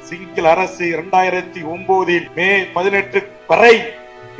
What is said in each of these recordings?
Single அரசு 2009 மே 18 வரை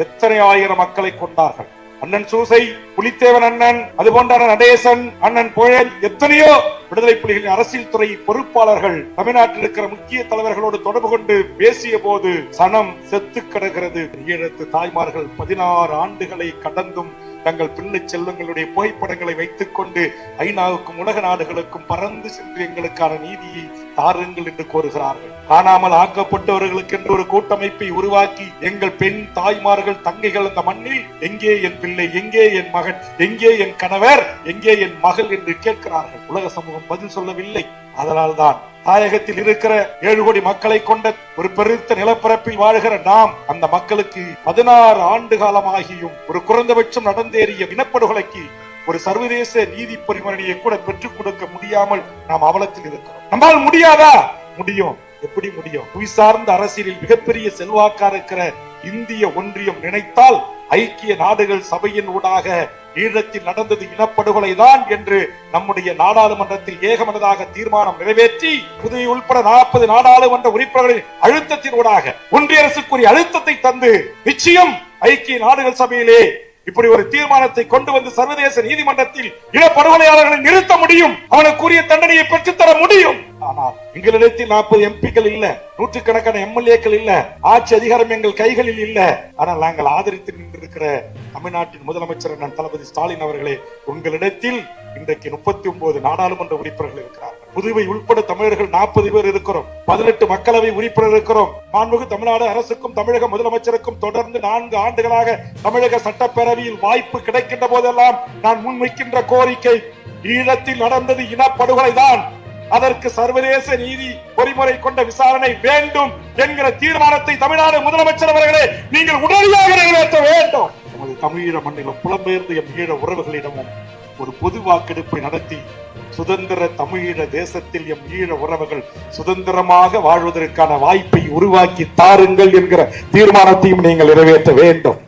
எத்தனை ஆயிரம் மக்களை கொண்டார்கள். அண்ணன் சூசை, புலித்தேவன் அண்ணன், அதுபோன்ற நடேசன், அண்ணன் புயல், எத்தனையோ விடுதலை புலிகளின் அரசியல் துறை பொறுப்பாளர்கள் தமிழ்நாட்டில் இருக்கிற முக்கிய தலைவர்களோடு தொடர்பு கொண்டு பேசிய போது சனம் செத்து கிடக்கிறது. ஈழத்து தாய்மார்கள் 16 ஆண்டுகளை கடந்தும் தங்கள் பிள்ளை செல்வங்களுடைய புகைப்படங்களை வைத்துக் கொண்டு ஐநாவுக்கும் உலக நாடுகளுக்கும் பறந்து சென்று எங்களுக்கான நீதியை தாருங்கள் என்று கோருகிறார்கள். காணாமல் ஆக்கப்பட்டவர்களுக்கு என்று ஒரு கூட்டமைப்பை உருவாக்கி எங்கள் பெண் தாய்மார்கள், தங்கைகள் அந்த மண்ணில் எங்கே என் பிள்ளை, எங்கே என் மகன், எங்கே என் கணவர், எங்கே என் மகள் என்று கேட்கிறார்கள். உலக சமூகம் பதில் சொல்லவில்லை. அதனால்தான் தாயகத்தில் இருக்கிற 7 கோடி மக்களை கொண்ட ஒரு பெருத்த நிலப்பரப்பில் வாழ்கிற நாம் அந்த மக்களுக்கு 16 ஆண்டு காலமாகியும் ஒரு குறைந்தபட்சம் நடந்தேறிய இனப்படுகொலைக்கு ஒரு சர்வதேச நீதி பொறிமுறையை கூட பெற்றுக் கொடுக்க முடியாமல் நாம் அவலத்தில் இருக்கிறோம். நம்மால் முடியாதா? முடியும். எப்படி முடியும்? புவி சார்ந்த அரசியலில் மிகப்பெரிய செல்வாக்கா இருக்கிற இந்திய ஒன்றியம் நினைத்தால் ஐக்கிய நாடுகள் சபையின் ஊடாக ஈழத்தில் நடந்தது இனப்படுகொலைதான் என்று நம்முடைய நாடாளுமன்றத்தில் ஏகமனதாக தீர்மானம் நிறைவேற்றி புதுவை உள்பட 40 நாடாளுமன்ற உறுப்பினர்களின் அழுத்தத்தின் ஊடாக ஒன்றிய அரசுக்குரிய அழுத்தத்தை தந்து நிச்சயம் ஐக்கிய நாடுகள் சபையிலே இப்படி ஒரு தீர்மானத்தை கொண்டு வந்து சர்வதேச நீதிமன்றத்தில் இனப்படுகொலையாளர்களை நிறுத்த முடியும், அவனுக்குரிய தண்டனையை பெற்றுத்தர முடியும். ஆனால் எங்களிடத்தில் 40 எம்பிக்கள் இல்ல, நூற்றுக்கணக்கான எம்எல்ஏக்கள் இல்ல, ஆட்சி அதிகாரம் எங்கள் கைகளில் இல்ல. ஆனால் நாங்கள் ஆதரித்து நின்றிருக்கிற தமிழ்நாட்டின் முதலமைச்சர் நான் தளபதி ஸ்டாலின் அவர்களே, உங்களிடத்தில் இன்றைக்கு 39 நாடாளுமன்ற உறுப்பினர்கள் இருக்கிறார்கள். புதுவை உள்பட தமிழர்கள் 40 பேர் இருக்கிறோம். 18 மக்களவை உறுப்பினர் இருக்கிறோம். மாண்புமிகு தமிழ்நாடு அரசுக்கும் தமிழக முதலமைச்சருக்கும் தொடர்ந்து 4 ஆண்டுகளாக தமிழக சட்டப்பேரவையில் வாய்ப்பு கிடைக்கின்ற போதெல்லாம் நான் முன்வைக்கின்ற கோரிக்கை, ஈழத்தில் நடந்தது இனப்படுகொலைதான், அதற்கு சர்வதேச நீதி பொறிமுறை கொண்ட விசாரணை வேண்டும் என்கிற தீர்மானத்தை தமிழ்நாடு முதலமைச்சர் அவர்களே நீங்கள் உடனடியாக நிறைவேற்ற வேண்டும். நமது தமிழீழ மண்ணிலும் புலம்பெயர்ந்த எம் ஈழ உறவுகளிடமும் ஒரு பொது வாக்கெடுப்பை நடத்தி சுதந்திர தமிழீழ தேசத்தில் எம் ஈழ உறவுகள் சுதந்திரமாக வாழ்வதற்கான வாய்ப்பை உருவாக்கி தாருங்கள் என்கிற தீர்மானத்தையும் நீங்கள் நிறைவேற்ற வேண்டும்.